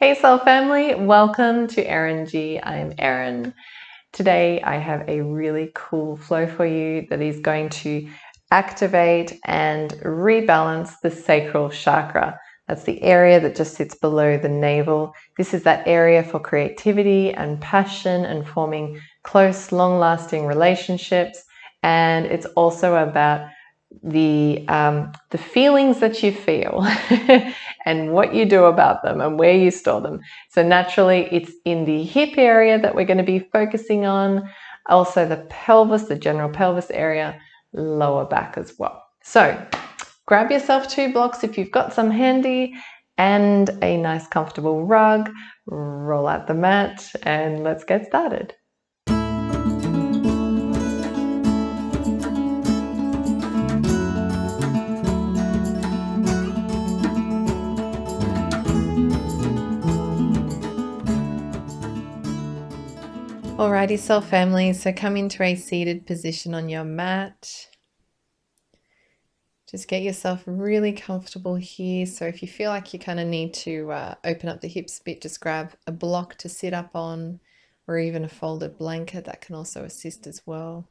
Hey Soul Family, welcome to Eringy. I'm Erin. Today I have a really cool flow for you that is going to activate and rebalance the sacral chakra. That's the area that just sits below the navel. This is that area for creativity and passion and forming close, long-lasting relationships. And it's also about the feelings that you feel and what you do about them and where you store them. So naturally, it's in the hip area that we're going to be focusing on, also the pelvis, the general pelvis area, lower back as well. So grab yourself 2 blocks if you've got some handy and a nice comfortable rug, roll out the mat, and let's get started. Alrighty, Soul Family, so come into a seated position on your mat. Just get yourself really comfortable here. So if you feel like you kind of need to open up the hips a bit, just grab a block to sit up on, or even a folded blanket. That can also assist as well.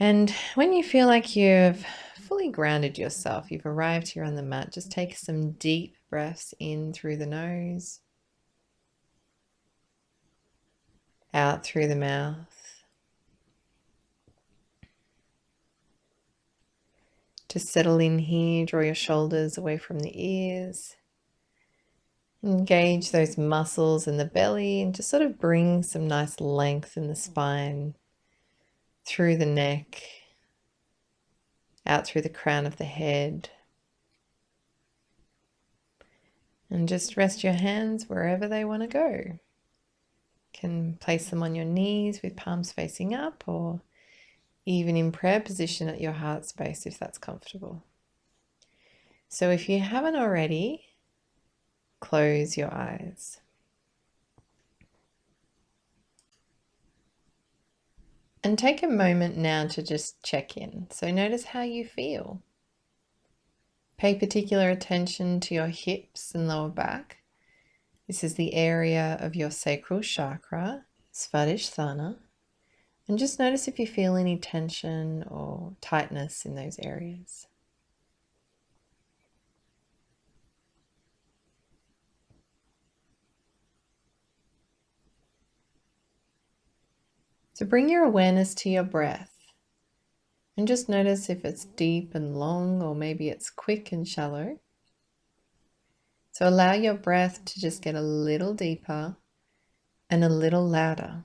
And when you feel like you've fully grounded yourself, you've arrived here on the mat, just take some deep breaths in through the nose, out through the mouth. To settle in here, draw your shoulders away from the ears. Engage those muscles in the belly and just sort of bring some nice length in the spine, through the neck, out through the crown of the head. And just rest your hands wherever they want to go. You can place them on your knees with palms facing up, or even in prayer position at your heart space if that's comfortable. So if you haven't already, close your eyes. And take a moment now to just check in. So notice how you feel. Pay particular attention to your hips and lower back. This is the area of your sacral chakra, Swadhisthana. And just notice if you feel any tension or tightness in those areas. So bring your awareness to your breath and just notice if it's deep and long, or maybe it's quick and shallow. So allow your breath to just get a little deeper and a little louder.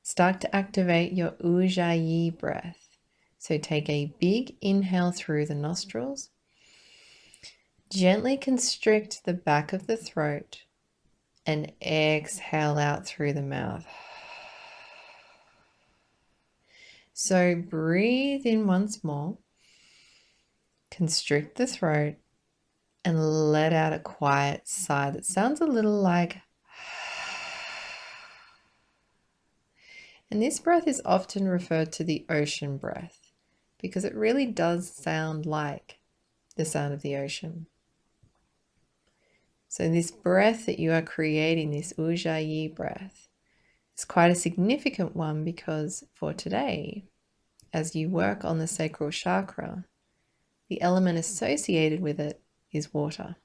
Start to activate your ujjayi breath. So take a big inhale through the nostrils. Gently constrict the back of the throat and exhale out through the mouth. So breathe in once more, constrict the throat, and let out a quiet sigh that sounds a little like. And this breath is often referred to the ocean breath because it really does sound like the sound of the ocean. So this breath that you are creating, this ujjayi breath, is quite a significant one because for today, as you work on the sacral chakra, the element associated with it is water.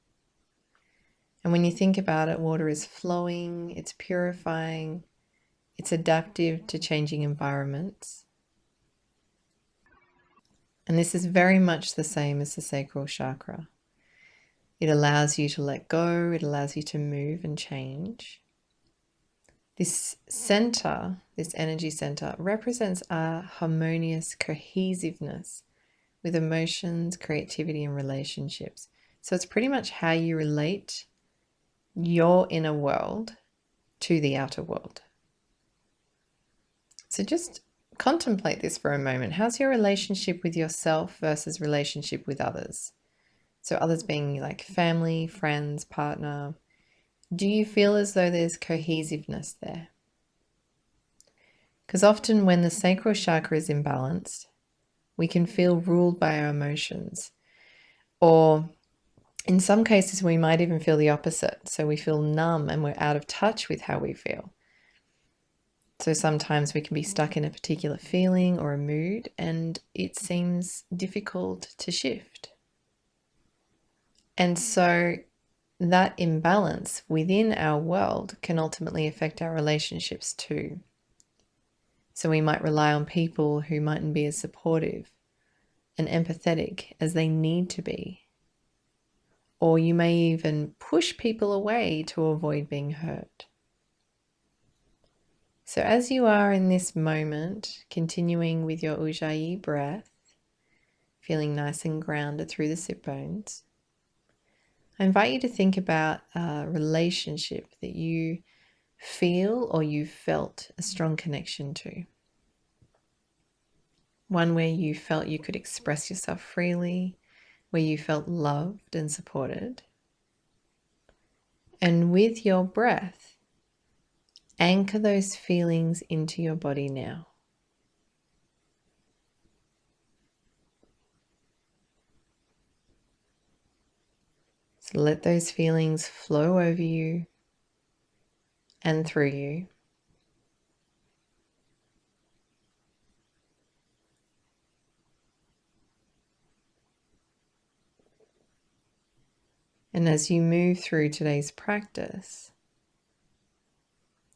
And when you think about it, water is flowing, it's purifying, it's adaptive to changing environments. And this is very much the same as the sacral chakra. It allows you to let go, it allows you to move and change. This center, this energy center, represents a harmonious cohesiveness with emotions, creativity, and relationships. So it's pretty much how you relate your inner world to the outer world. So just contemplate this for a moment. How's your relationship with yourself versus relationship with others? So others being like family, friends, partner. Do you feel as though there's cohesiveness there? Because often when the sacral chakra is imbalanced, we can feel ruled by our emotions, or In some cases, we might even feel the opposite. So we feel numb and we're out of touch with how we feel. So sometimes we can be stuck in a particular feeling or a mood and it seems difficult to shift. And so that imbalance within our world can ultimately affect our relationships too. So we might rely on people who mightn't be as supportive and empathetic as they need to be. Or you may even push people away to avoid being hurt. So as you are in this moment, continuing with your Ujjayi breath, feeling nice and grounded through the sit bones, I invite you to think about a relationship that you feel or you felt a strong connection to. One where you felt you could express yourself freely, where you felt loved and supported. And with your breath, anchor those feelings into your body now. So let those feelings flow over you and through you. And as you move through today's practice,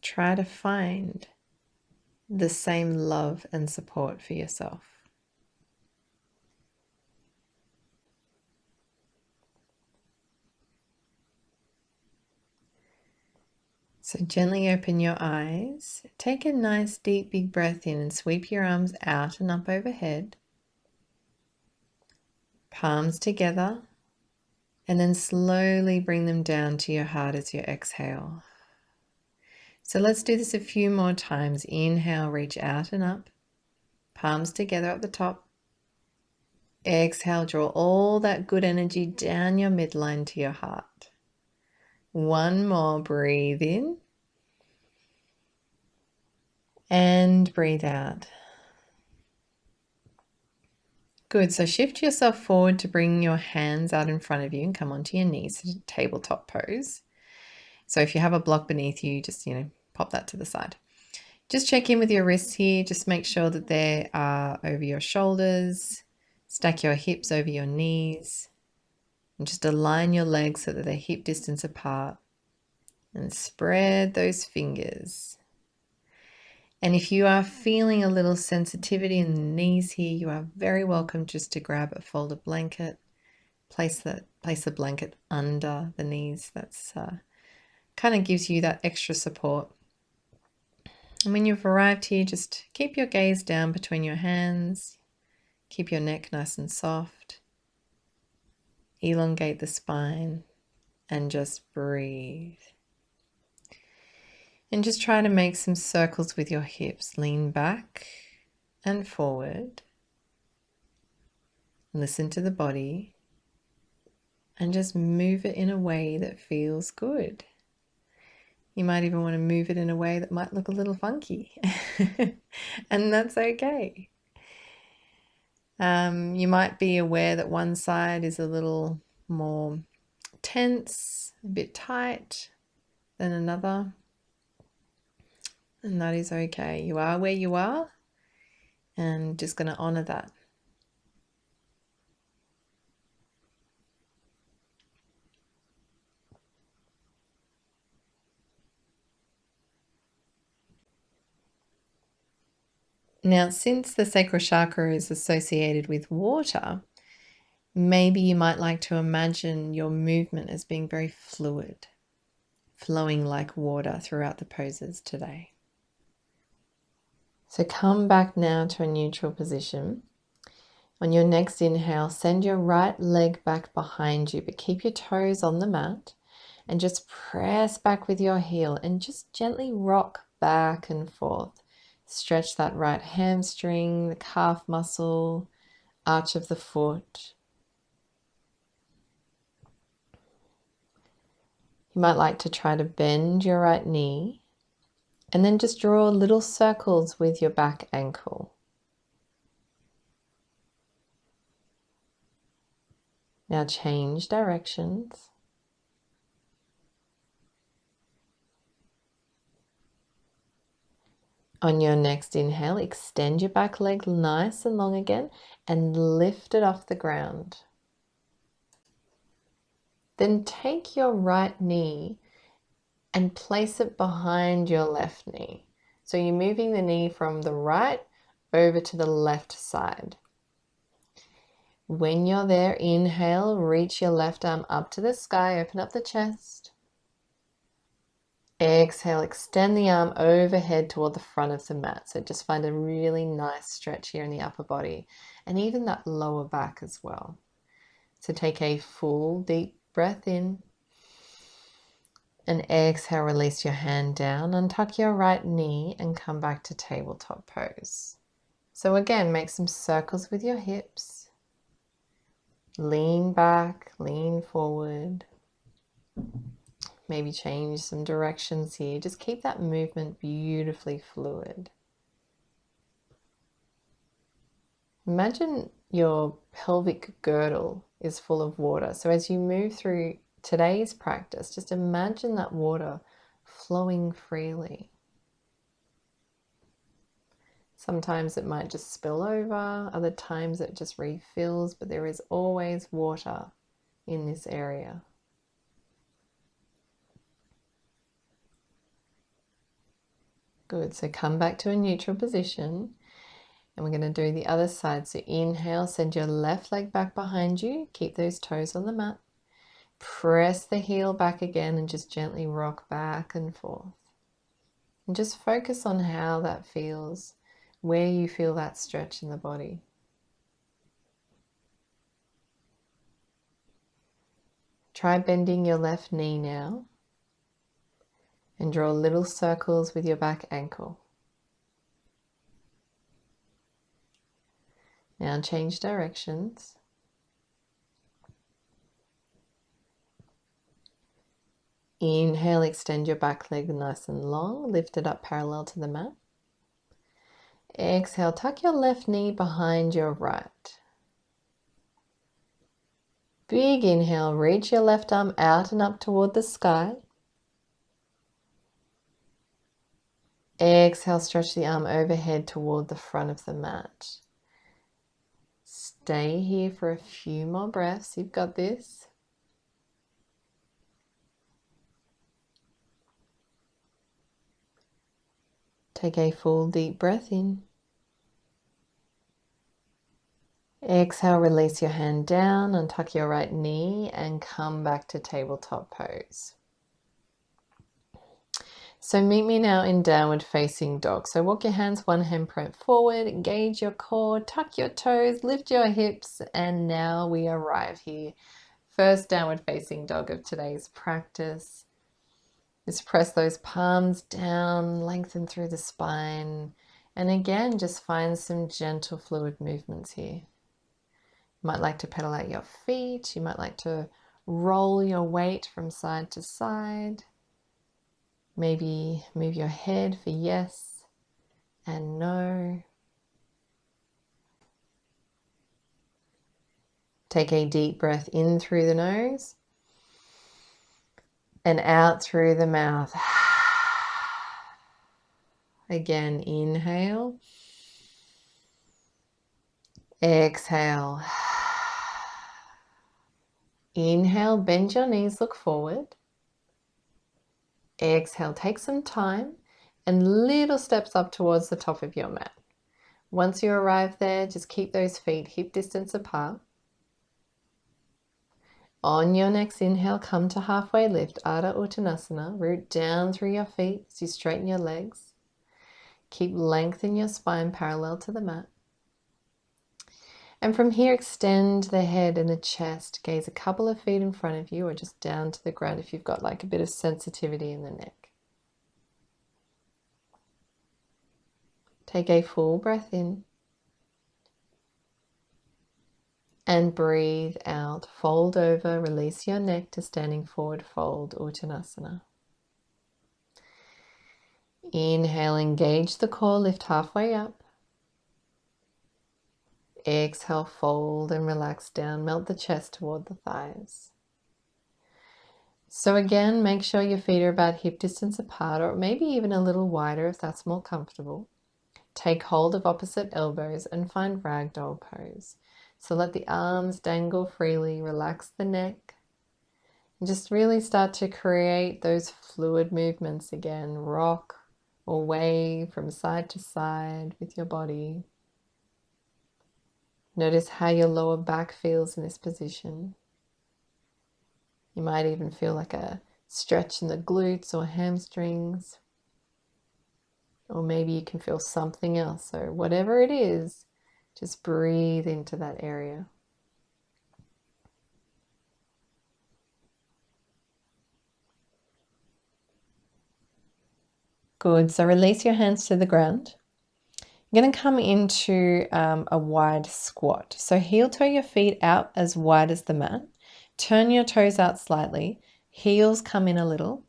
try to find the same love and support for yourself. So gently open your eyes, take a nice deep big breath in and sweep your arms out and up overhead, palms together, and then slowly bring them down to your heart as you exhale. So let's do this a few more times. Inhale, reach out and up, palms together at the top. Exhale, draw all that good energy down your midline to your heart. One more, breathe in and breathe out. Good, so shift yourself forward to bring your hands out in front of you and come onto your knees to tabletop pose. So if you have a block beneath you, just, pop that to the side. Just check in with your wrists here. Just make sure that they are over your shoulders. Stack your hips over your knees. And just align your legs so that they're hip distance apart. And spread those fingers. And if you are feeling a little sensitivity in the knees here, you are very welcome just to grab a folded blanket. Place the blanket under the knees. That's kind of gives you that extra support. And when you've arrived here, just keep your gaze down between your hands. Keep your neck nice and soft. Elongate the spine and just breathe. And just try to make some circles with your hips. Lean back and forward. Listen to the body and just move it in a way that feels good. You might even want to move it in a way that might look a little funky. And that's okay. You might be aware that one side is a little more tense, a bit tight than another. And that is okay. You are where you are, and just going to honor that. Now, since the sacral chakra is associated with water, maybe you might like to imagine your movement as being very fluid, flowing like water throughout the poses today. So come back now to a neutral position. On your next inhale, send your right leg back behind you, but keep your toes on the mat and just press back with your heel and just gently rock back and forth. Stretch that right hamstring, the calf muscle, arch of the foot. You might like to try to bend your right knee and then just draw little circles with your back ankle. Now change directions. On your next inhale, extend your back leg nice and long again and lift it off the ground. Then take your right knee and place it behind your left knee. So you're moving the knee from the right over to the left side. When you're there, inhale, reach your left arm up to the sky, open up the chest. Exhale, extend the arm overhead toward the front of the mat. So just find a really nice stretch here in the upper body and even that lower back as well. So take a full deep breath in and exhale, release your hand down, untuck your right knee and come back to tabletop pose. So again, make some circles with your hips. Lean back, lean forward. Maybe change some directions here. Just keep that movement beautifully fluid. Imagine your pelvic girdle is full of water. So as you move through today's practice, just imagine that water flowing freely. Sometimes it might just spill over, other times it just refills, but there is always water in this area. Good, so come back to a neutral position and we're going to do the other side. So inhale, send your left leg back behind you, keep those toes on the mat. Press the heel back again and just gently rock back and forth. And just focus on how that feels, where you feel that stretch in the body. Try bending your left knee now and draw little circles with your back ankle. Now change directions. Inhale, extend your back leg nice and long, lift it up parallel to the mat. Exhale, tuck your left knee behind your right. Big inhale, reach your left arm out and up toward the sky. Exhale, stretch the arm overhead toward the front of the mat. Stay here for a few more breaths. You've got this. Take a full deep breath in. Exhale, release your hand down, untuck your right knee and come back to tabletop pose. So meet me now in downward facing dog. So walk your hands one handprint forward, engage your core, tuck your toes, lift your hips, and now we arrive here. First downward facing dog of today's practice. Just press those palms down, lengthen through the spine, and again, just find some gentle fluid movements here. You might like to pedal out your feet, you might like to roll your weight from side to side. Maybe move your head for yes and no. Take a deep breath in through the nose and out through the mouth. Again, inhale. Exhale. Inhale, bend your knees, look forward. Exhale, take some time and little steps up towards the top of your mat. Once you arrive there, just keep those feet hip distance apart. On your next inhale, come to halfway lift, Ardha Uttanasana. Root down through your feet as you straighten your legs. Keep length in your spine parallel to the mat. And from here, extend the head and the chest. Gaze a couple of feet in front of you or just down to the ground if you've got like a bit of sensitivity in the neck. Take a full breath in. And breathe out. Fold over, release your neck to standing forward fold, Uttanasana. Inhale, engage the core, lift halfway up. Exhale, fold and relax down. Melt the chest toward the thighs. So again, make sure your feet are about hip distance apart, or maybe even a little wider if that's more comfortable. Take hold of opposite elbows and find ragdoll pose. So let the arms dangle freely, relax the neck, and just really start to create those fluid movements again. Rock or wave from side to side with your body. Notice how your lower back feels in this position. You might even feel like a stretch in the glutes or hamstrings. Or maybe you can feel something else. So whatever it is, just breathe into that area. Good. So release your hands to the ground. You're going to come into a wide squat. So heel toe your feet out as wide as the mat. Turn your toes out slightly. Heels come in a little.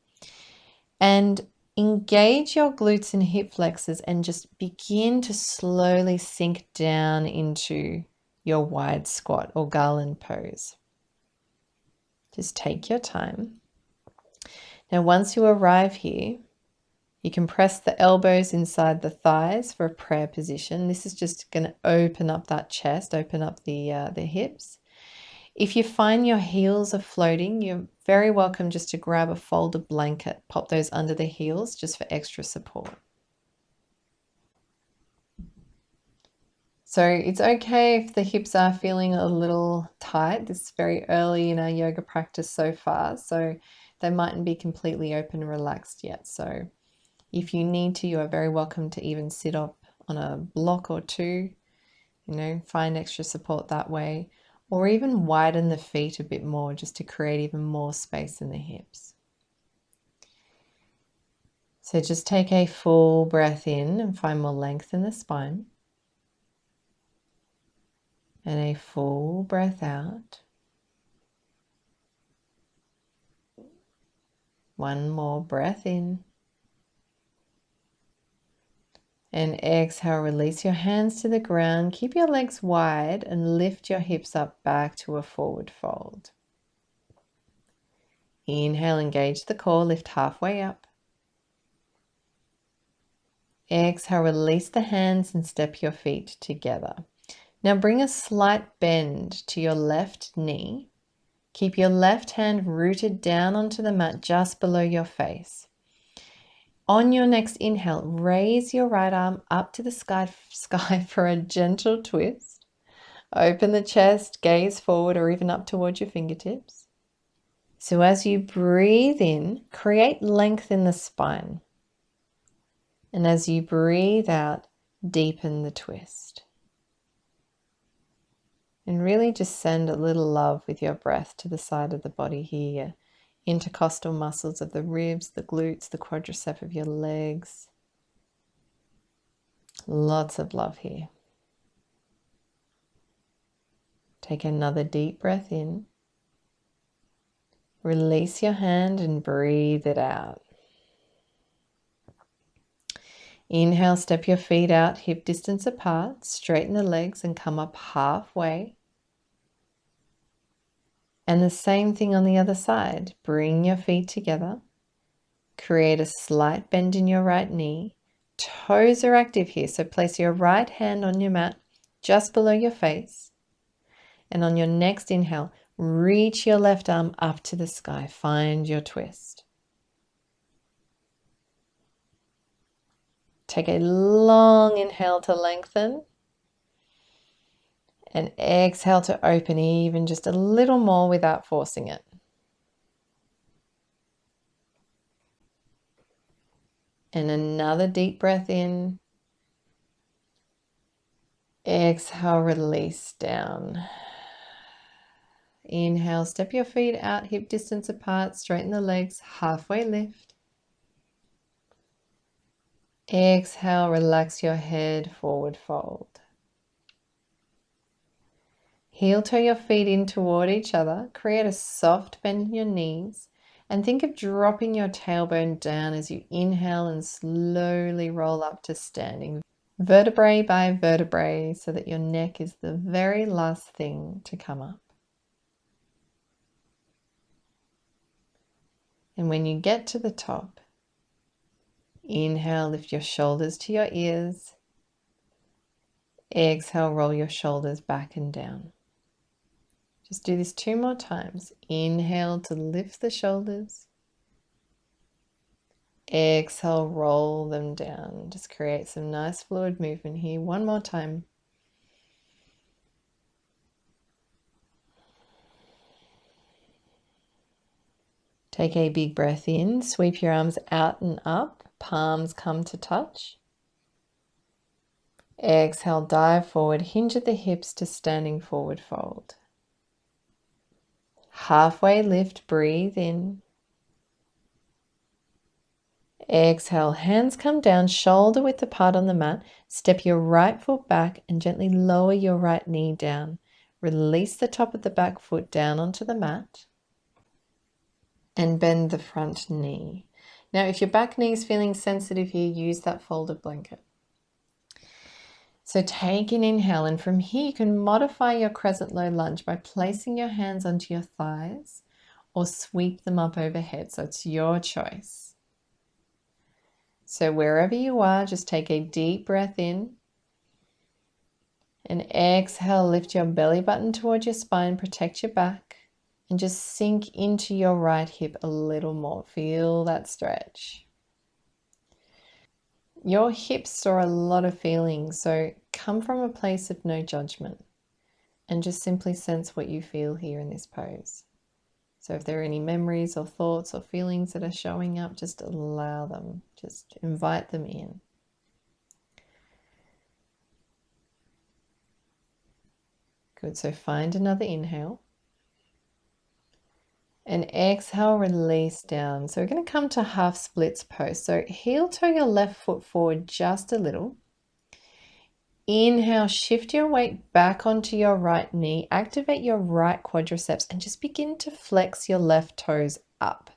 And engage your glutes and hip flexors and just begin to slowly sink down into your wide squat or garland pose. Just take your time. Now, once you arrive here, you can press the elbows inside the thighs for a prayer position. This is just going to open up that chest, open up the hips. If you find your heels are floating, you're very welcome just to grab a folded blanket, pop those under the heels just for extra support. So it's okay if the hips are feeling a little tight. This is very early in our yoga practice so far, so they mightn't be completely open and relaxed yet. So if you need to, you are very welcome to even sit up on a block or two, find extra support that way. Or even widen the feet a bit more just to create even more space in the hips. So just take a full breath in and find more length in the spine. And a full breath out. One more breath in. And exhale, release your hands to the ground. Keep your legs wide and lift your hips up back to a forward fold. Inhale, engage the core, lift halfway up. Exhale, release the hands and step your feet together. Now bring a slight bend to your left knee. Keep your left hand rooted down onto the mat just below your face. On your next inhale, raise your right arm up to the sky for a gentle twist. Open the chest, gaze forward or even up towards your fingertips. So as you breathe in, create length in the spine. And as you breathe out, deepen the twist. And really just send a little love with your breath to the side of the body here. Intercostal muscles of the ribs, the glutes, the quadricep of your legs. Lots of love here. Take another deep breath in. Release your hand and breathe it out. Inhale, step your feet out, hip distance apart, straighten the legs and come up halfway. And the same thing on the other side. Bring your feet together. Create a slight bend in your right knee. Toes are active here, so place your right hand on your mat just below your face. And on your next inhale, reach your left arm up to the sky. Find your twist. Take a long inhale to lengthen. And exhale to open even just a little more without forcing it. And another deep breath in. Exhale, release down. Inhale, step your feet out, hip distance apart, straighten the legs, halfway lift. Exhale, relax your head, forward fold. Heel toe your feet in toward each other. Create a soft bend in your knees. And think of dropping your tailbone down as you inhale and slowly roll up to standing. vertebrae by vertebrae, so that your neck is the very last thing to come up. And when you get to the top, inhale, lift your shoulders to your ears. Exhale, roll your shoulders back and down. Just do this 2 more times. Inhale to lift the shoulders. Exhale, roll them down. Just create some nice fluid movement here. 1 more time. Take a big breath in. Sweep your arms out and up. Palms come to touch. Exhale, dive forward. Hinge at the hips to standing forward fold. Halfway lift, breathe in. Exhale, hands come down, shoulder width apart on the mat. Step your right foot back and gently lower your right knee down. Release the top of the back foot down onto the mat. And bend the front knee. Now, if your back knee is feeling sensitive here, use that folded blanket. So take an inhale, and from here you can modify your crescent low lunge by placing your hands onto your thighs or sweep them up overhead. So it's your choice. So wherever you are, just take a deep breath in and exhale, lift your belly button towards your spine, protect your back, and just sink into your right hip a little more. Feel that stretch. Your hips store a lot of feelings, so come from a place of no judgment and just simply sense what you feel here in this pose. So if there are any memories or thoughts or feelings that are showing up, just allow them, just invite them in. Good, so find another inhale. And exhale, release down. So we're going to come to half splits pose. So heel toe your left foot forward just a little. Inhale, shift your weight back onto your right knee. Activate your right quadriceps and just begin to flex your left toes up.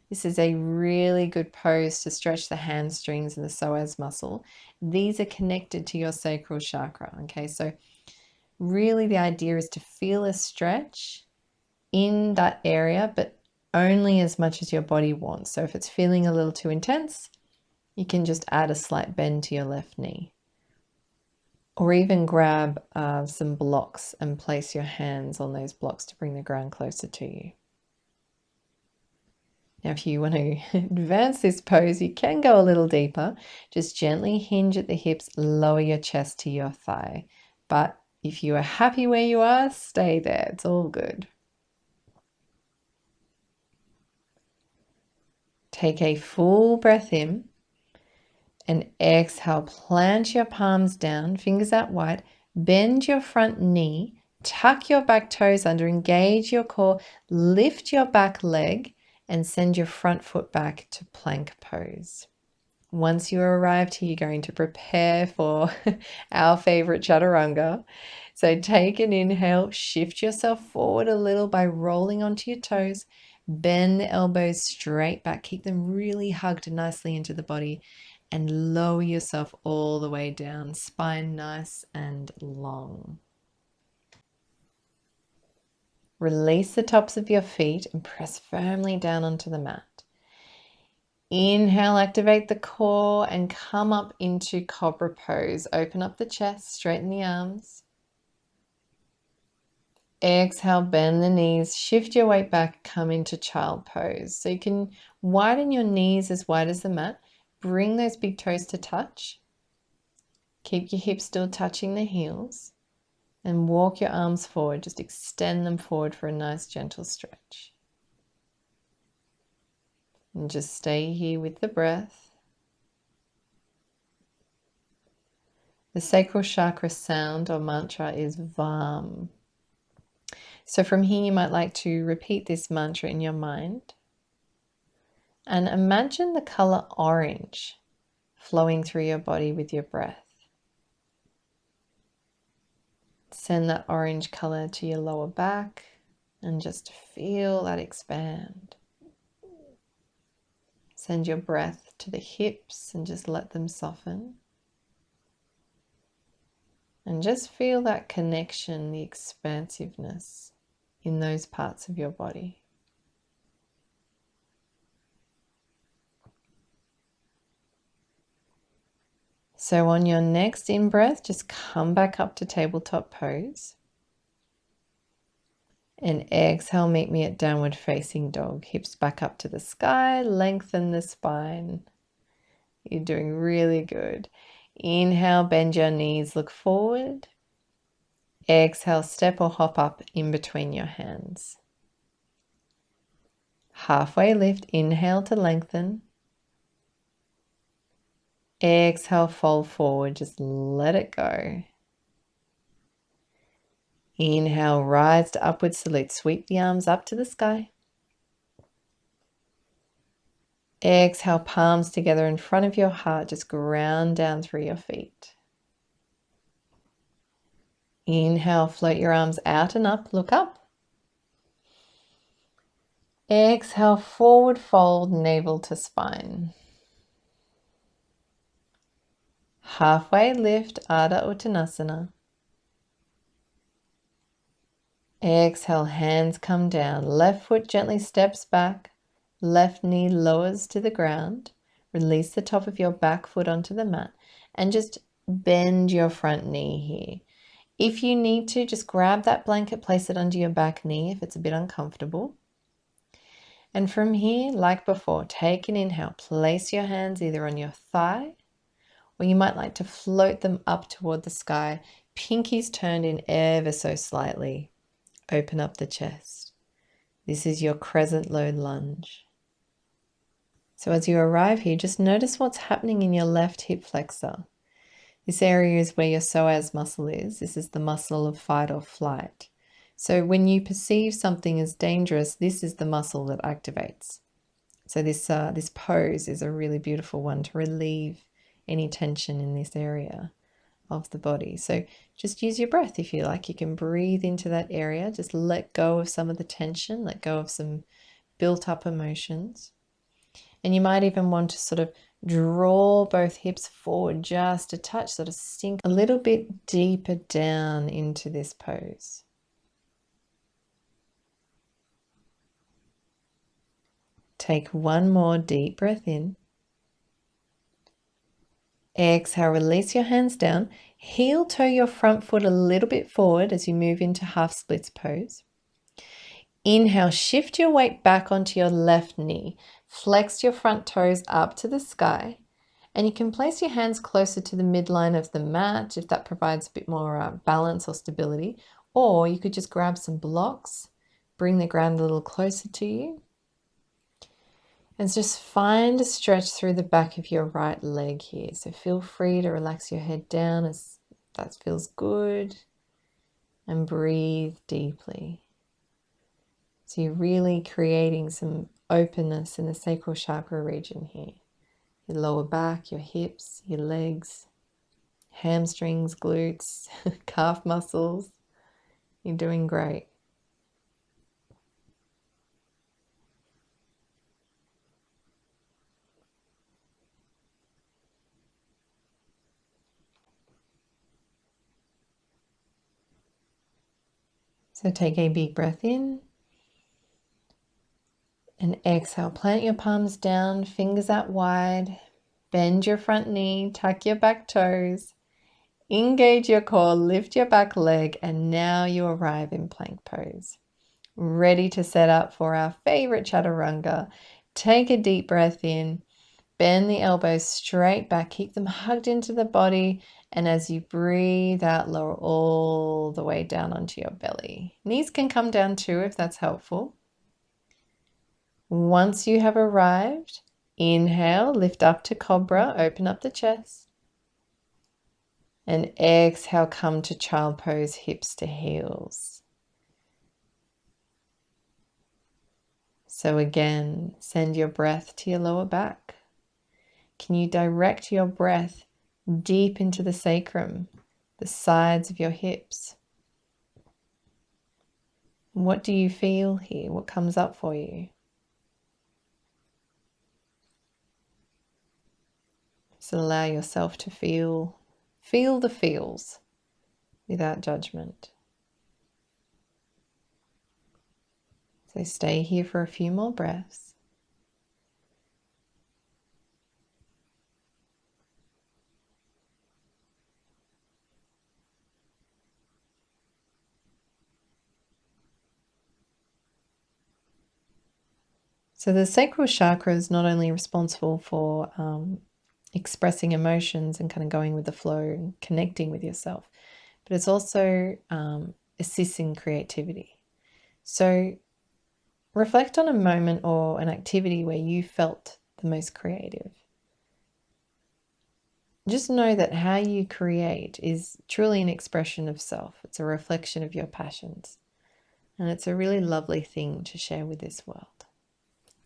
This is a really good pose to stretch the hamstrings and the psoas muscle. These are connected to your sacral chakra. Okay, so really the idea is to feel a stretch in that area, but only as much as your body wants. So if it's feeling a little too intense, you can just add a slight bend to your left knee. Or even grab some blocks and place your hands on those blocks to bring the ground closer to you. Now, if you want to advance this pose, you can go a little deeper. Just gently hinge at the hips, lower your chest to your thigh. But if you are happy where you are, stay there. It's all good. Take a full breath in and exhale. Plant your palms down, fingers out wide. Bend your front knee, tuck your back toes under, engage your core, lift your back leg, and send your front foot back to plank pose. Once you arrived here, you're going to prepare for our favorite chaturanga. So take an inhale, shift yourself forward a little by rolling onto your toes, bend the elbows straight back, keep them really hugged nicely into the body, and lower yourself all the way down, spine nice and long. Release the tops of your feet and press firmly down onto the mat. Inhale, activate the core and come up into cobra pose. Open up the chest, straighten the arms. Exhale, bend the knees, shift your weight back, come into child pose. So you can widen your knees as wide as the mat. Bring those big toes to touch. Keep your hips still touching the heels. And walk your arms forward. Just extend them forward for a nice gentle stretch. And just stay here with the breath. The sacral chakra sound or mantra is VAM. So from here you might like to repeat this mantra in your mind. And imagine the color orange flowing through your body with your breath. Send that orange color to your lower back and just feel that expand. Send your breath to the hips and just let them soften. And just feel that connection, the expansiveness in those parts of your body. So on your next in-breath, just come back up to tabletop pose. And exhale, meet me at downward facing dog. Hips back up to the sky, lengthen the spine. You're doing really good. Inhale, bend your knees, look forward. Exhale, step or hop up in between your hands. Halfway lift, inhale to lengthen. Exhale, fold forward, just let it go. Inhale, rise to upward salute. Sweep the arms up to the sky. Exhale, palms together in front of your heart. Just ground down through your feet. Inhale, float your arms out and up. Look up. Exhale, forward fold, navel to spine. Halfway lift, Ardha Uttanasana. Exhale, hands come down. Left foot gently steps back. Left knee lowers to the ground. Release the top of your back foot onto the mat. And just bend your front knee here. If you need to, just grab that blanket, place it under your back knee if it's a bit uncomfortable. And from here, like before, take an inhale. Place your hands either on your thigh, or you might like to float them up toward the sky. Pinkies turned in ever so slightly. Open up the chest. This is your crescent low lunge. So as you arrive here, just notice what's happening in your left hip flexor. This area is where your psoas muscle is. This is the muscle of fight or flight. So when you perceive something as dangerous, this is the muscle that activates. So this pose is a really beautiful one to relieve any tension in this area of the body. So just use your breath if you like. You can breathe into that area. Just let go of some of the tension, let go of some built up emotions. And you might even want to sort of draw both hips forward just a touch, sort of sink a little bit deeper down into this pose. Take one more deep breath in. Exhale, release your hands down. Heel toe your front foot a little bit forward as you move into half splits pose. Inhale, shift your weight back onto your left knee. Flex your front toes up to the sky. And you can place your hands closer to the midline of the mat if that provides a bit more balance or stability. Or you could just grab some blocks, bring the ground a little closer to you. And just find a stretch through the back of your right leg here. So feel free to relax your head down as that feels good. And breathe deeply. So you're really creating some openness in the sacral chakra region here. Your lower back, your hips, your legs, hamstrings, glutes, calf muscles. You're doing great. So take a big breath in and exhale. Plant your palms down, fingers out wide. Bend your front knee, tuck your back toes, engage your core, lift your back leg, and now you arrive in plank pose. Ready to set up for our favorite chaturanga. Take a deep breath in, bend the elbows straight back, keep them hugged into the body, and as you breathe out, lower all the way down onto your belly. Knees can come down too if that's helpful. Once you have arrived, inhale, lift up to cobra, open up the chest. And exhale, come to child pose, hips to heels. So again, send your breath to your lower back. Can you direct your breath deep into the sacrum, the sides of your hips? What do you feel here? What comes up for you? So allow yourself to feel the feels. without judgment. So stay here for a few more breaths. So the sacral chakra is not only responsible for expressing emotions and kind of going with the flow and connecting with yourself, but it's also assisting creativity. So reflect on a moment or an activity where you felt the most creative. Just know that how you create is truly an expression of self. It's a reflection of your passions. And it's a really lovely thing to share with this world.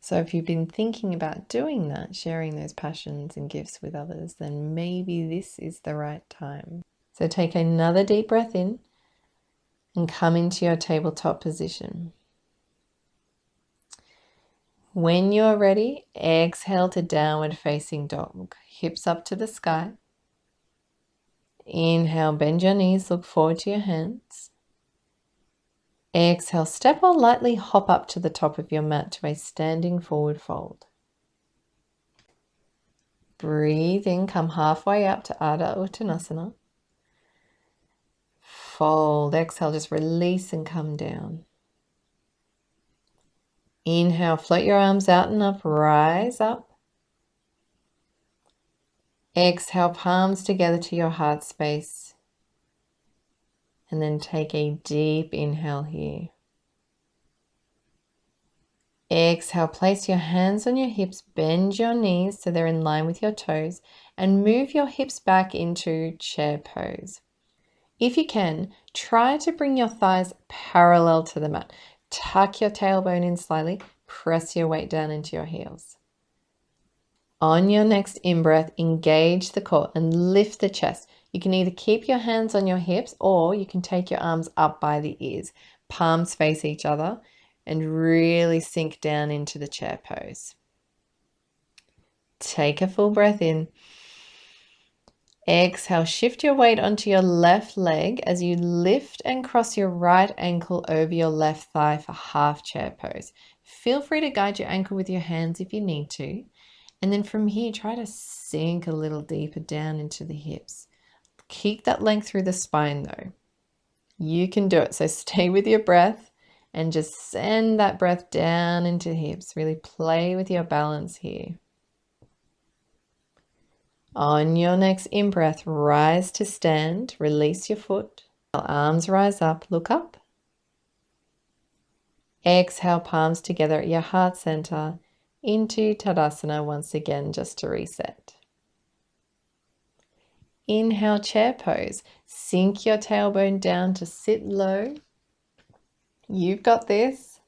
So if you've been thinking about doing that, sharing those passions and gifts with others, then maybe this is the right time. So take another deep breath in and come into your tabletop position. When you're ready, exhale to downward facing dog, hips up to the sky. Inhale, bend your knees, look forward to your hands. Exhale, step or lightly hop up to the top of your mat to a standing forward fold. Breathe in, come halfway up to Ardha Uttanasana. Fold, exhale, just release and come down. Inhale, float your arms out and up, rise up. Exhale, palms together to your heart space. And then take a deep inhale here. Exhale, place your hands on your hips, bend your knees so they're in line with your toes, and move your hips back into chair pose. If you can, try to bring your thighs parallel to the mat. Tuck your tailbone in slightly, press your weight down into your heels. On your next in-breath, engage the core and lift the chest. You can either keep your hands on your hips or you can take your arms up by the ears. Palms face each other and really sink down into the chair pose. Take a full breath in. Exhale, shift your weight onto your left leg as you lift and cross your right ankle over your left thigh for half chair pose. Feel free to guide your ankle with your hands if you need to. And then from here, try to sink a little deeper down into the hips. Keep that length through the spine though. You can do it. So stay with your breath and just send that breath down into the hips. Really play with your balance here. On your next in-breath, rise to stand, release your foot. Arms rise up, look up. Exhale, palms together at your heart center into Tadasana once again, just to reset. Inhale, chair pose. Sink your tailbone down to sit low. You've got this.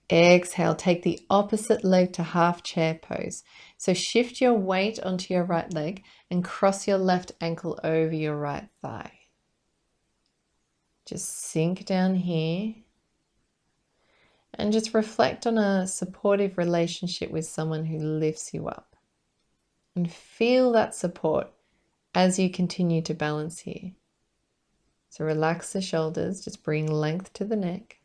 Exhale, take the opposite leg to half chair pose. So shift your weight onto your right leg and cross your left ankle over your right thigh. Just sink down here and just reflect on a supportive relationship with someone who lifts you up. And feel that support as you continue to balance here. So relax the shoulders, just bring length to the neck.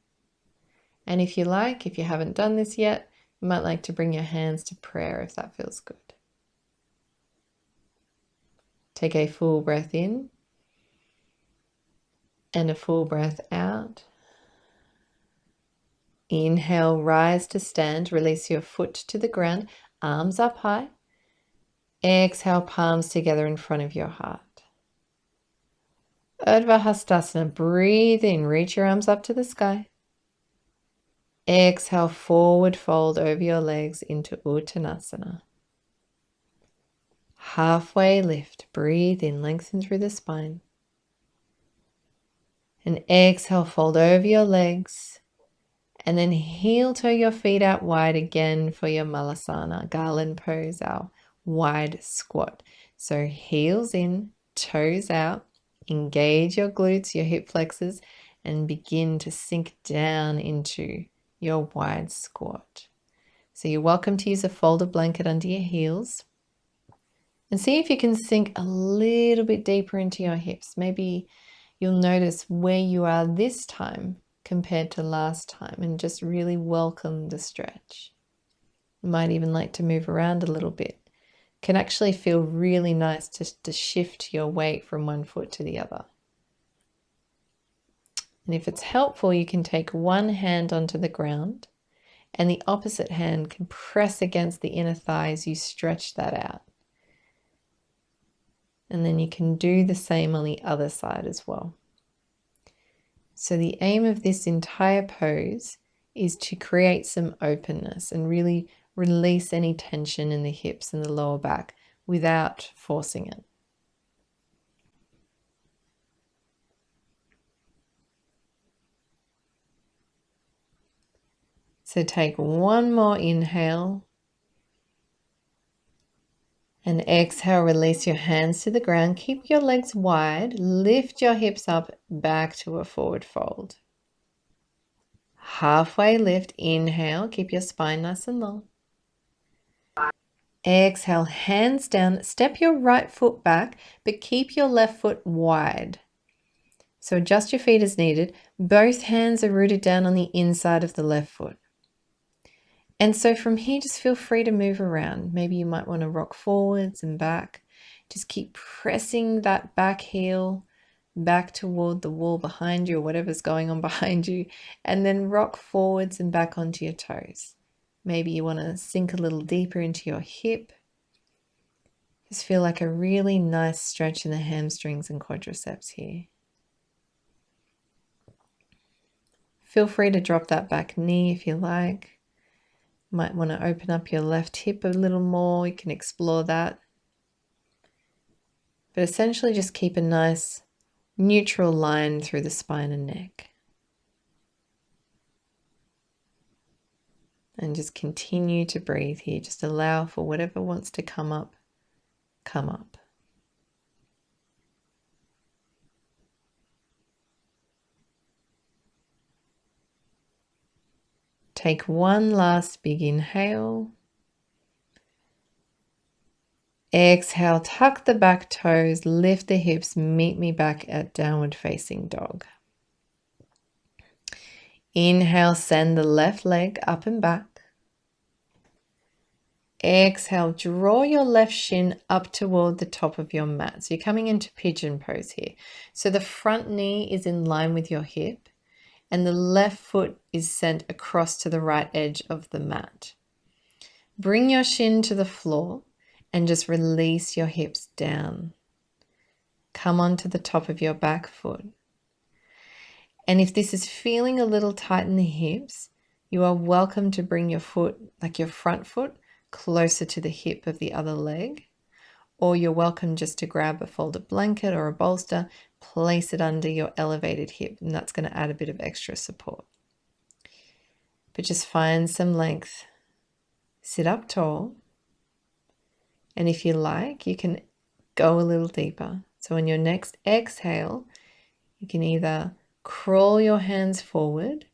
And if you like, if you haven't done this yet, you might like to bring your hands to prayer if that feels good. Take a full breath in and a full breath out. Inhale, rise to stand, release your foot to the ground, arms up high. Exhale, palms together in front of your heart. Urdhva Hastasana, breathe in, reach your arms up to the sky. Exhale, forward fold over your legs into Uttanasana. Halfway lift, breathe in, lengthen through the spine. And exhale, fold over your legs. And then heel toe your feet out wide again for your Malasana, garland pose, our wide squat. So heels in, toes out, engage your glutes, your hip flexors, and begin to sink down into your wide squat. So you're welcome to use a folded blanket under your heels. And see if you can sink a little bit deeper into your hips. Maybe you'll notice where you are this time compared to last time, and just really welcome the stretch. You might even like to move around a little bit. It can actually feel really nice to shift your weight from one foot to the other. And if it's helpful, you can take one hand onto the ground and the opposite hand can press against the inner thigh as you stretch that out. And then you can do the same on the other side as well. So the aim of this entire pose is to create some openness and really release any tension in the hips and the lower back without forcing it. So take one more inhale and exhale, release your hands to the ground. Keep your legs wide, lift your hips up back to a forward fold. Halfway lift, inhale, keep your spine nice and long. Exhale, hands down, step your right foot back, but keep your left foot wide. So adjust your feet as needed. Both hands are rooted down on the inside of the left foot. And so from here, just feel free to move around. Maybe you might want to rock forwards and back. Just keep pressing that back heel back toward the wall behind you or whatever's going on behind you, and then rock forwards and back onto your toes. Maybe you want to sink a little deeper into your hip. Just feel like a really nice stretch in the hamstrings and quadriceps here. Feel free to drop that back knee if you like. Might want to open up your left hip a little more. You can explore that. But essentially just keep a nice neutral line through the spine and neck. And just continue to breathe here. Just allow for whatever wants to come up, come up. Take one last big inhale. Exhale, tuck the back toes, lift the hips, meet me back at downward facing dog. Inhale, send the left leg up and back. Exhale, draw your left shin up toward the top of your mat. So you're coming into pigeon pose here. So the front knee is in line with your hip, and the left foot is sent across to the right edge of the mat. Bring your shin to the floor and just release your hips down. Come onto the top of your back foot. And if this is feeling a little tight in the hips, you are welcome to bring your foot, like your front foot, closer to the hip of the other leg. Or you're welcome just to grab a folded blanket or a bolster, place it under your elevated hip, and that's going to add a bit of extra support. But just find some length. Sit up tall. And if you like, you can go a little deeper. So on your next exhale, you can either crawl your hands forward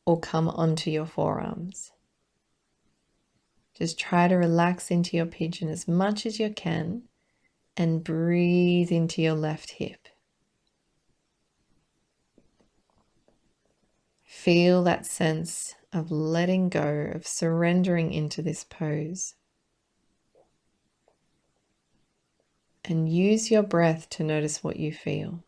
or come onto your forearms. Just try to relax into your pigeon as much as you can and breathe into your left hip. Feel that sense of letting go, of surrendering into this pose. And use your breath to notice what you feel.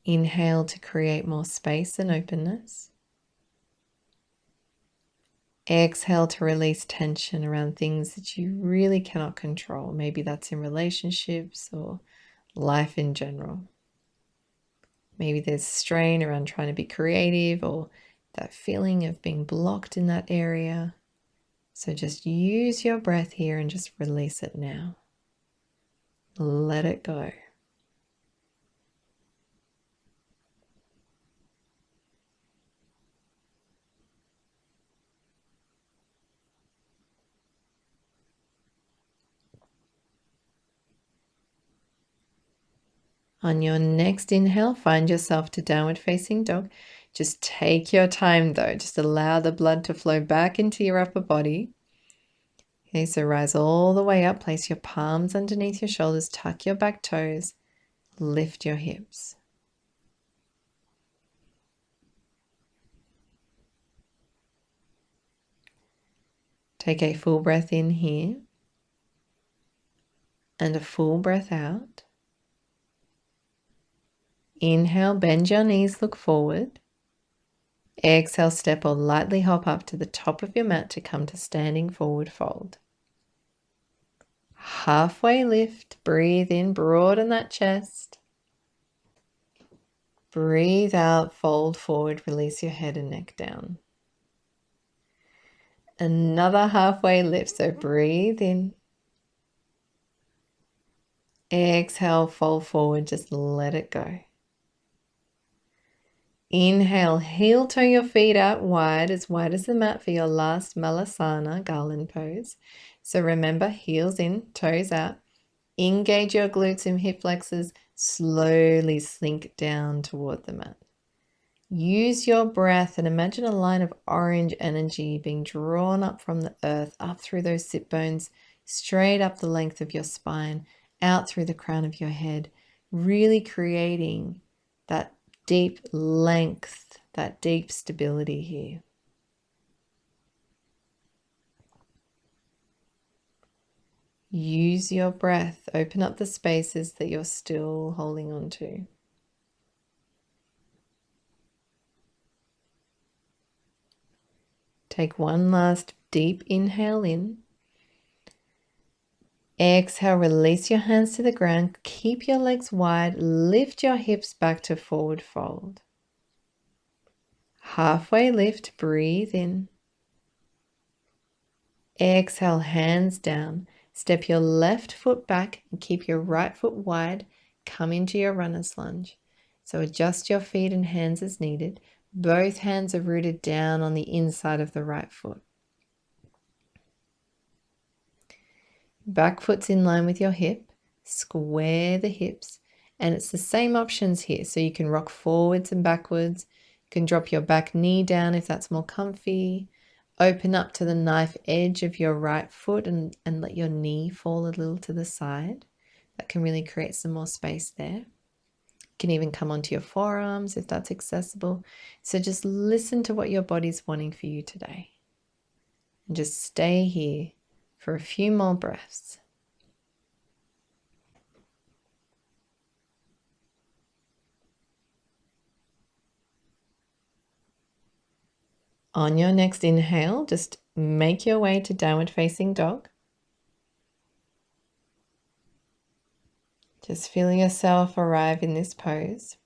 Inhale to create more space and openness. Exhale to release tension around things that you really cannot control. Maybe that's in relationships or life in general. Maybe there's strain around trying to be creative or that feeling of being blocked in that area. So just use your breath here and just release it now. Let it go. On your next inhale, find yourself to downward facing dog. Just take your time though. Just allow the blood to flow back into your upper body. Okay, so rise all the way up. Place your palms underneath your shoulders. Tuck your back toes. Lift your hips. Take a full breath in here and a full breath out. Inhale, bend your knees, look forward. Exhale, step or lightly hop up to the top of your mat to come to standing forward fold. Halfway lift, breathe in, broaden that chest. Breathe out, fold forward, release your head and neck down. Another halfway lift, so breathe in. Exhale, fold forward, just let it go. Inhale, heel toe your feet out wide as the mat for your last Malasana garland pose. So remember, heels in, toes out. Engage your glutes and hip flexors. Slowly sink down toward the mat. Use your breath and imagine a line of orange energy being drawn up from the earth, up through those sit bones, straight up the length of your spine, out through the crown of your head, really creating that deep length, that deep stability here. Use your breath, open up the spaces that you're still holding on to. Take one last deep inhale in. Exhale, release your hands to the ground. Keep your legs wide. Lift your hips back to forward fold. Halfway lift, breathe in. Exhale, hands down. Step your left foot back and keep your right foot wide. Come into your runner's lunge. So adjust your feet and hands as needed. Both hands are rooted down on the inside of the right foot. Back foot's in line with your hip. Square the hips. And it's the same options here. So you can rock forwards and backwards. You can drop your back knee down if that's more comfy. Open up to the knife edge of your right foot and let your knee fall a little to the side. That can really create some more space there. You can even come onto your forearms if that's accessible. So just listen to what your body's wanting for you today. And just stay here for a few more breaths. On your next inhale, just make your way to downward facing dog. Just feel yourself arrive in this pose.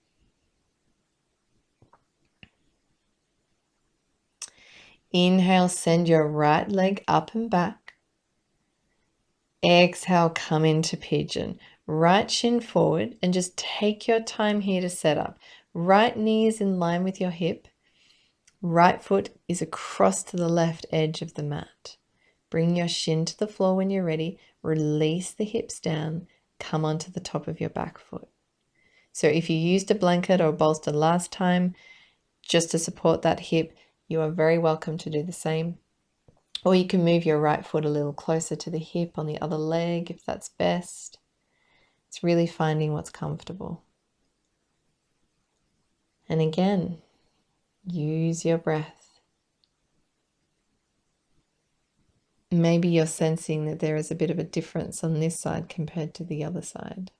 Inhale, send your right leg up and back. Exhale, come into pigeon. Right shin forward and just take your time here to set up. Right knee is in line with your hip. Right foot is across to the left edge of the mat. Bring your shin to the floor when you're ready. Release the hips down. Come onto the top of your back foot. So if you used a blanket or a bolster last time, just to support that hip, you are very welcome to do the same. Or you can move your right foot a little closer to the hip on the other leg if that's best. It's really finding what's comfortable. And again, use your breath. Maybe you're sensing that there is a bit of a difference on this side compared to the other side.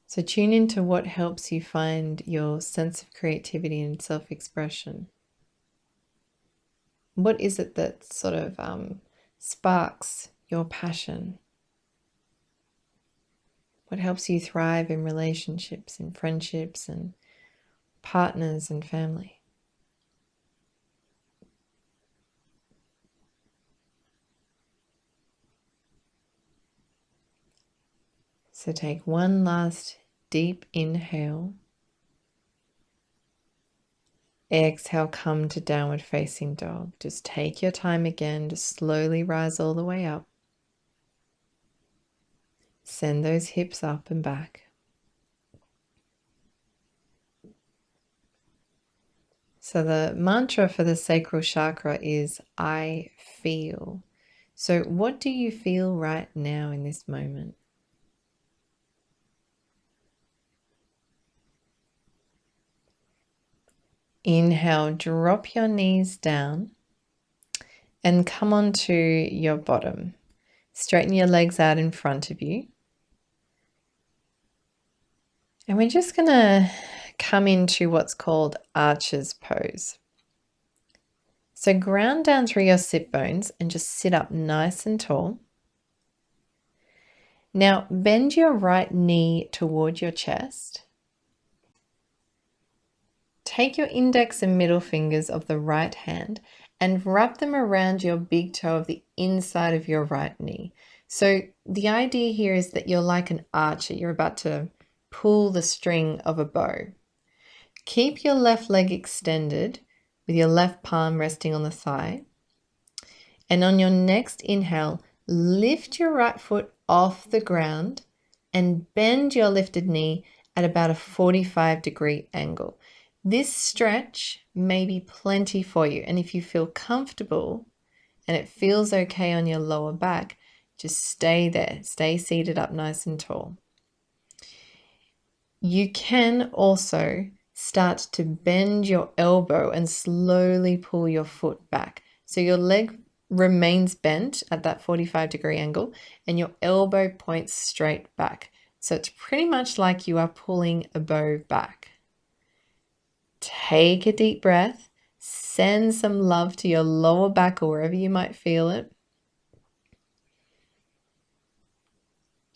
So tune into what helps you find your sense of creativity and self-expression. What is it that sort of sparks your passion? What helps you thrive in relationships, in friendships, and partners and family? So take one last deep inhale. Exhale, come to downward facing dog. Just take your time again to slowly rise all the way up. Send those hips up and back. So the mantra for the sacral chakra is I feel. So what do you feel right now in this moment? Inhale, drop your knees down and come onto your bottom. Straighten your legs out in front of you. And we're just going to come into what's called archer's pose. So ground down through your sit bones and just sit up nice and tall. Now bend your right knee toward your chest. Take your index and middle fingers of the right hand and wrap them around your big toe of the inside of your right knee. So the idea here is that you're like an archer. You're about to pull the string of a bow. Keep your left leg extended with your left palm resting on the thigh. And on your next inhale, lift your right foot off the ground and bend your lifted knee at about a 45-degree angle. This stretch may be plenty for you. And if you feel comfortable and it feels okay on your lower back, just stay there. Stay seated up nice and tall. You can also start to bend your elbow and slowly pull your foot back. So your leg remains bent at that 45-degree angle and your elbow points straight back. So it's pretty much like you are pulling a bow back. Take a deep breath. Send some love to your lower back or wherever you might feel it.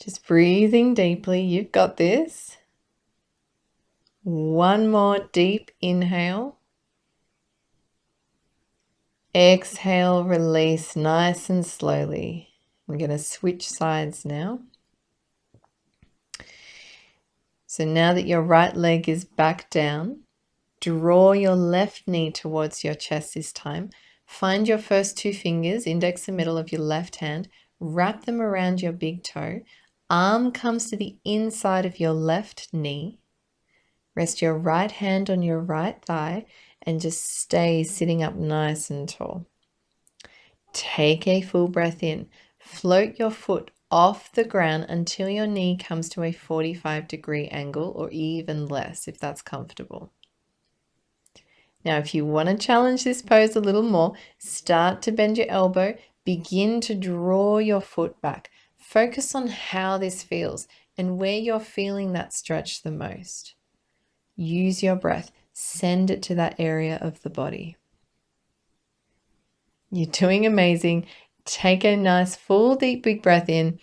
Just breathing deeply. You've got this. One more deep inhale. Exhale, release nice and slowly. I'm going to switch sides now. So now that your right leg is back down, draw your left knee towards your chest this time. Find your first two fingers, index and middle of your left hand, wrap them around your big toe. Arm comes to the inside of your left knee. Rest your right hand on your right thigh and just stay sitting up nice and tall. Take a full breath in. Float your foot off the ground until your knee comes to a 45-degree angle or even less if that's comfortable. Now, if you want to challenge this pose a little more, start to bend your elbow. Begin to draw your foot back. Focus on how this feels and where you're feeling that stretch the most. Use your breath. Send it to that area of the body. You're doing amazing. Take a nice full deep big breath in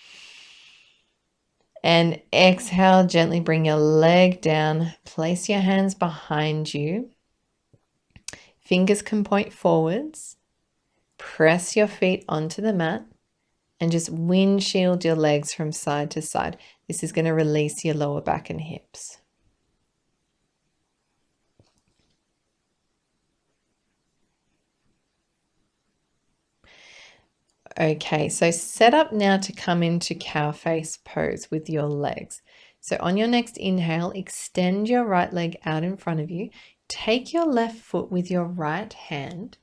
and exhale. Gently bring your leg down. Place your hands behind you. Fingers can point forwards. Press your feet onto the mat and just windshield your legs from side to side. This is going to release your lower back and hips. Okay, so set up now to come into cow face pose with your legs. So on your next inhale, extend your right leg out in front of you. Take your left foot with your right hand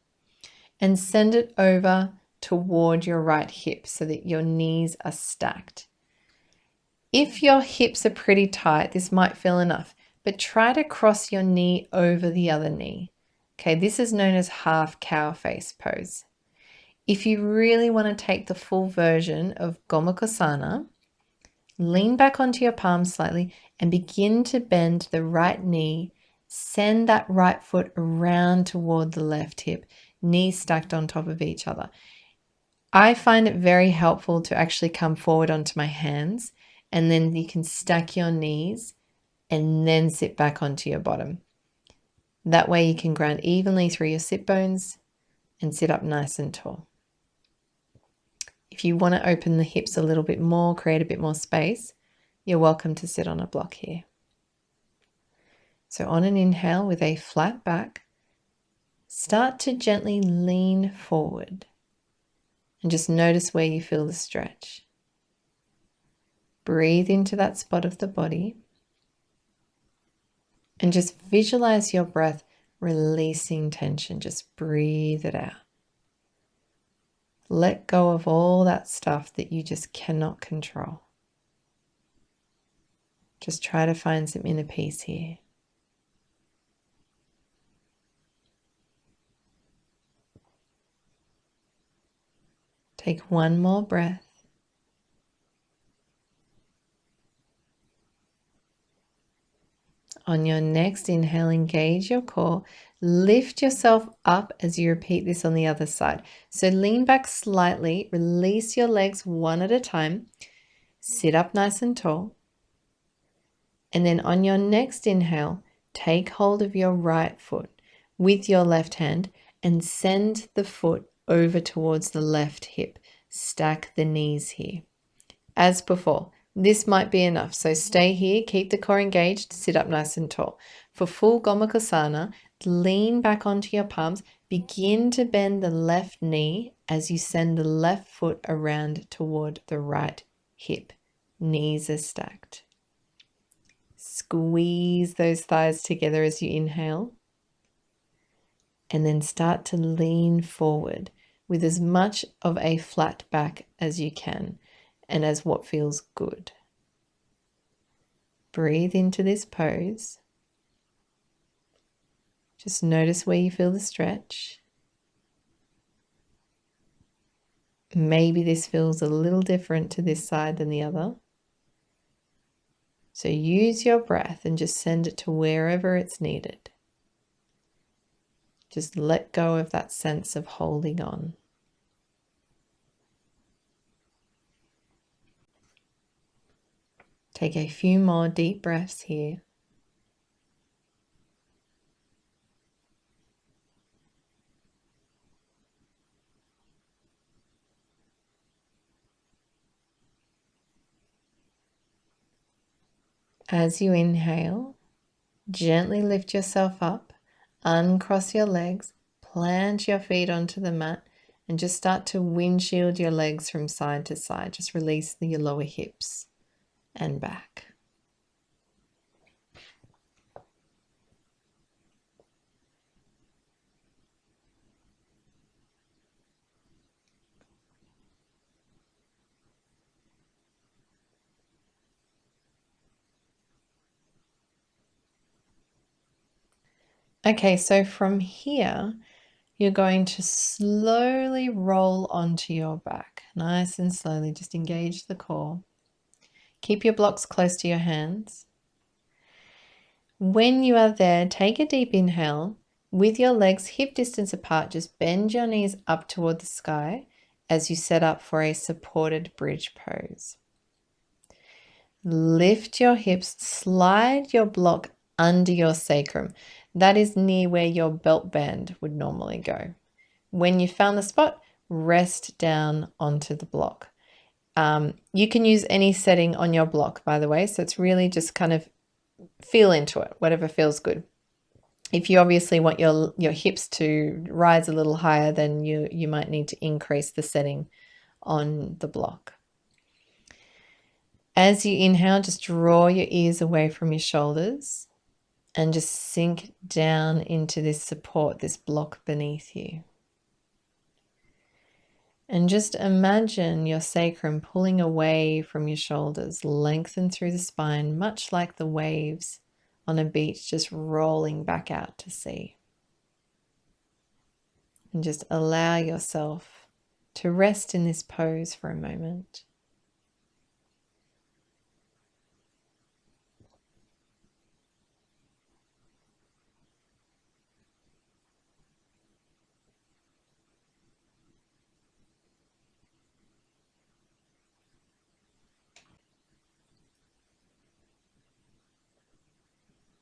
and send it over toward your right hip so that your knees are stacked. If your hips are pretty tight, this might feel enough, but try to cross your knee over the other knee. Okay, this is known as half cow face pose. If you really want to take the full version of Gomukhasana, lean back onto your palms slightly and begin to bend the right knee. Send that right foot around toward the left hip, knees stacked on top of each other. I find it very helpful to actually come forward onto my hands, and then you can stack your knees and then sit back onto your bottom. That way you can ground evenly through your sit bones and sit up nice and tall. If you want to open the hips a little bit more, create a bit more space, you're welcome to sit on a block here. So on an inhale with a flat back, start to gently lean forward and just notice where you feel the stretch. Breathe into that spot of the body and just visualize your breath releasing tension. Just breathe it out. Let go of all that stuff that you just cannot control. Just try to find some inner peace here. Take one more breath. On your next inhale, engage your core. Lift yourself up as you repeat this on the other side. So lean back slightly, release your legs one at a time. Sit up nice and tall. And then on your next inhale, take hold of your right foot with your left hand and send the foot over towards the left hip. Stack the knees here. As before, this might be enough. So stay here, keep the core engaged, sit up nice and tall. For full Gomukhasana, lean back onto your palms. Begin to bend the left knee as you send the left foot around toward the right hip. Knees are stacked. Squeeze those thighs together as you inhale. And then start to lean forward with as much of a flat back as you can and as what feels good. Breathe into this pose. Just notice where you feel the stretch. Maybe this feels a little different to this side than the other. So use your breath and just send it to wherever it's needed. Just let go of that sense of holding on. Take a few more deep breaths here. As you inhale, gently lift yourself up, uncross your legs, plant your feet onto the mat, and just start to windshield your legs from side to side. Just release your lower hips and back. Okay, so from here, you're going to slowly roll onto your back. Nice and slowly, just engage the core. Keep your blocks close to your hands. When you are there, take a deep inhale. With your legs hip distance apart, just bend your knees up toward the sky as you set up for a supported bridge pose. Lift your hips, slide your block under your sacrum. That is near where your belt band would normally go. When you found the spot, rest down onto the block. You can use any setting on your block, by the way, so it's really just kind of feel into it, whatever feels good. If you obviously want your hips to rise a little higher, then you might need to increase the setting on the block. As you inhale, just draw your ears away from your shoulders and just sink down into this support, this block beneath you. And just imagine your sacrum pulling away from your shoulders, lengthen through the spine, much like the waves on a beach, just rolling back out to sea. And just allow yourself to rest in this pose for a moment.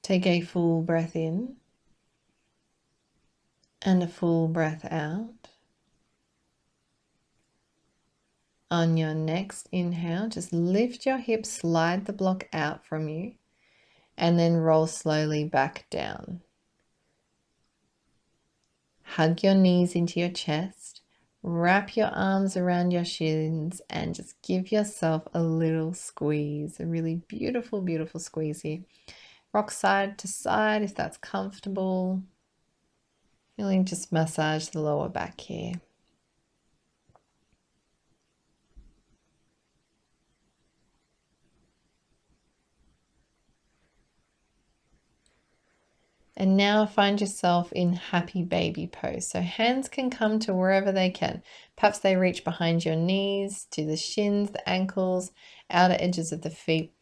Take a full breath in and a full breath out. On your next inhale, just lift your hips, slide the block out from you, and then roll slowly back down. Hug your knees into your chest, Wrap your arms around your shins and just give yourself a little squeeze, a really beautiful, beautiful squeeze here. Rock side to side if that's comfortable. Really just massage the lower back here. And now find yourself in happy baby pose. So hands can come to wherever they can. Perhaps they reach behind your knees, to the shins, the ankles, outer edges of the feet.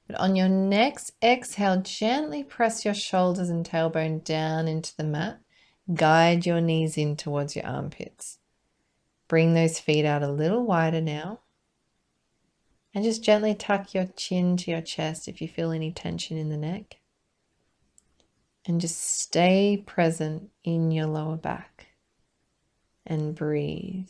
But on your next exhale, gently press your shoulders and tailbone down into the mat. Guide your knees in towards your armpits. Bring those feet out a little wider now. And just gently tuck your chin to your chest if you feel any tension in the neck. And just stay present in your lower back and breathe.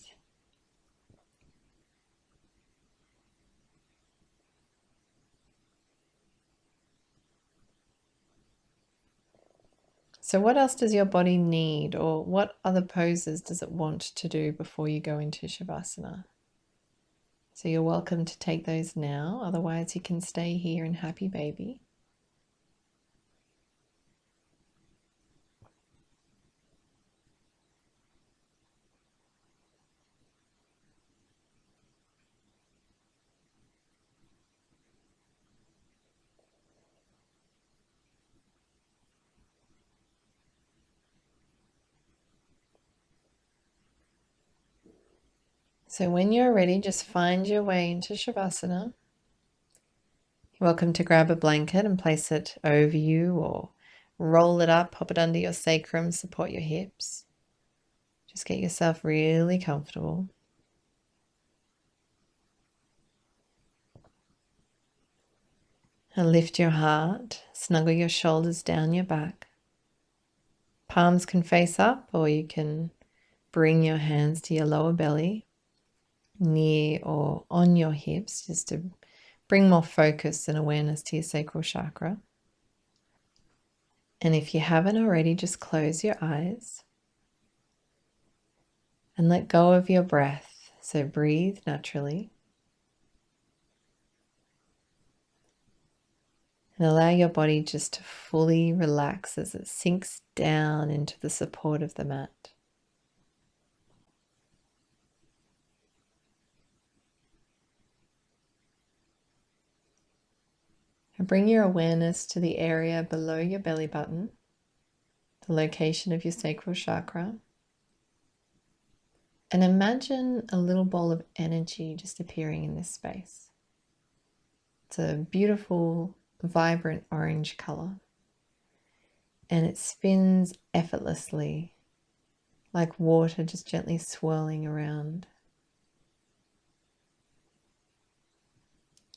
So what else does your body need, or what other poses does it want to do before you go into Shavasana? So you're welcome to take those now, otherwise you can stay here in happy baby. So when you're ready, just find your way into Shavasana. You're welcome to grab a blanket and place it over you, or roll it up, pop it under your sacrum, support your hips. Just get yourself really comfortable. And lift your heart, snuggle your shoulders down your back. Palms can face up, or you can bring your hands to your lower belly, near or on your hips, just to bring more focus and awareness to your sacral chakra. And if you haven't already, just close your eyes and let go of your breath. So breathe naturally. And allow your body just to fully relax as it sinks down into the support of the mat. And bring your awareness to the area below your belly button, the location of your sacral chakra. And imagine a little ball of energy just appearing in this space. It's a beautiful, vibrant orange color. And it spins effortlessly, like water just gently swirling around.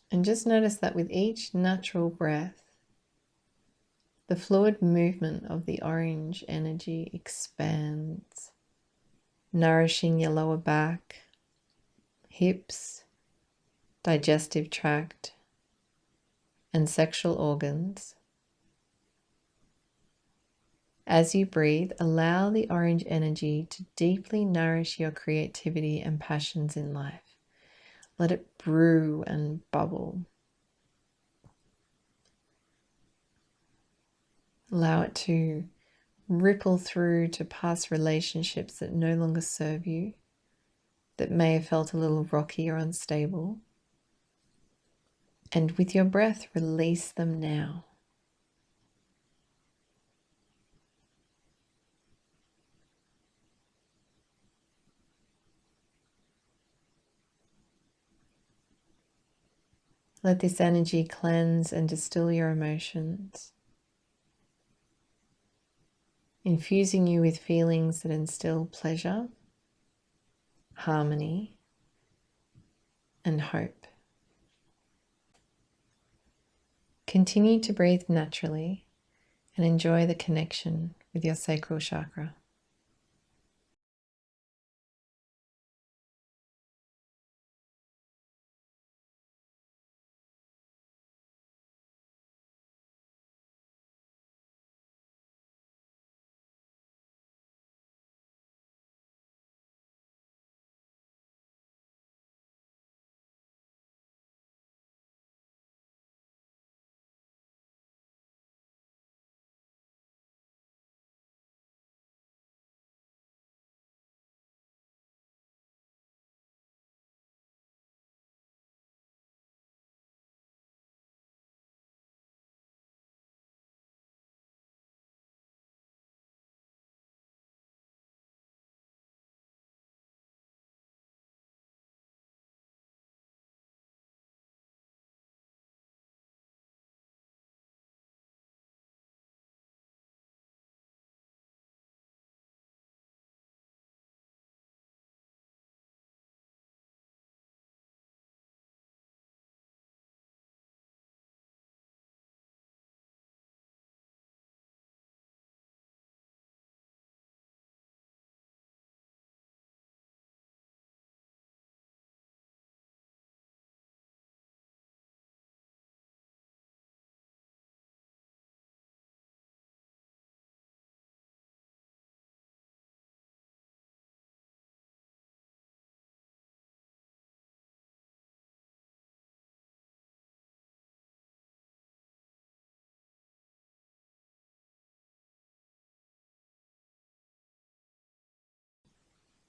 And just notice that with each natural breath, the fluid movement of the orange energy expands, nourishing your lower back, hips, digestive tract, and sexual organs. As you breathe, allow the orange energy to deeply nourish your creativity and passions in life. Let it brew and bubble. Allow it to ripple through to past relationships that no longer serve you, that may have felt a little rocky or unstable. And with your breath, release them now. Let this energy cleanse and distill your emotions, infusing you with feelings that instill pleasure, harmony, and hope. Continue to breathe naturally and enjoy the connection with your sacral chakra.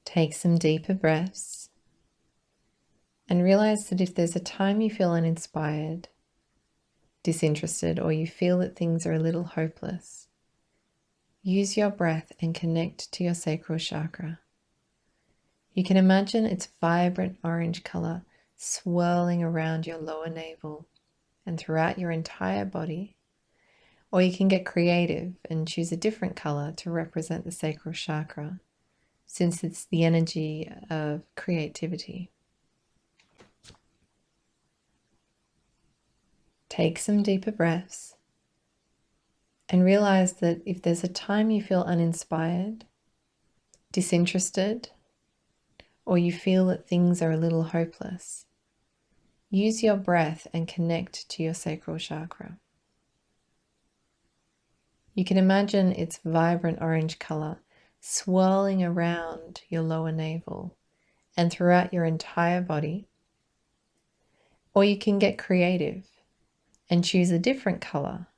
Take some deeper breaths and realize that if there's a time you feel uninspired, disinterested, or you feel that things are a little hopeless, use your breath and connect to your sacral chakra. You can imagine its vibrant orange color swirling around your lower navel and throughout your entire body. Or you can get creative and choose a different color to represent the sacral chakra, since it's the energy of creativity. Take some deeper breaths and realize that if there's a time you feel uninspired, disinterested, or you feel that things are a little hopeless, use your breath and connect to your sacral chakra. You can imagine its vibrant orange color swirling around your lower navel and throughout your entire body. Or you can get creative and choose a different color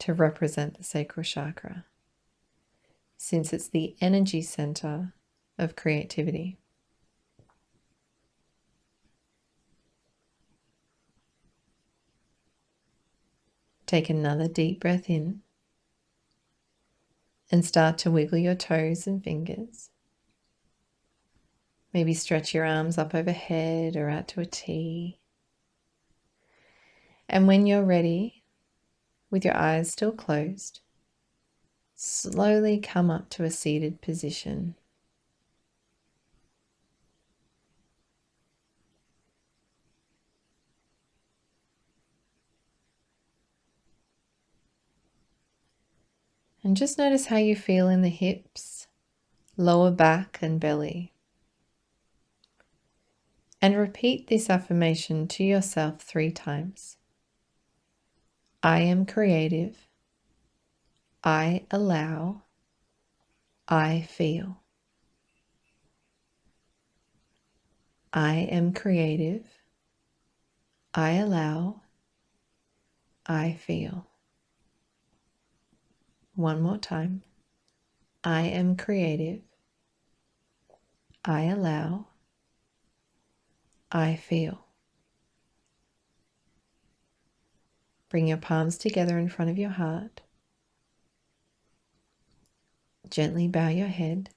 to represent the sacral chakra, since it's the energy center of creativity. Take another deep breath in and start to wiggle your toes and fingers. Maybe stretch your arms up overhead or out to a T. And when you're ready, with your eyes still closed, slowly come up to a seated position. And just notice how you feel in the hips, lower back and belly. And repeat this affirmation to yourself 3 times. I am creative. I allow. I feel. I am creative. I allow. I feel. One more time. I am creative. I allow. I feel. Bring your palms together in front of your heart. Gently bow your head.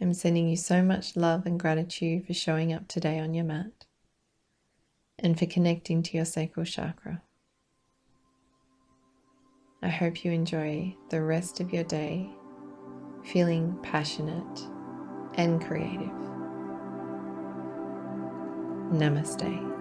I'm sending you so much love and gratitude for showing up today on your mat and for connecting to your sacral chakra. I hope you enjoy the rest of your day feeling passionate and creative. Namaste.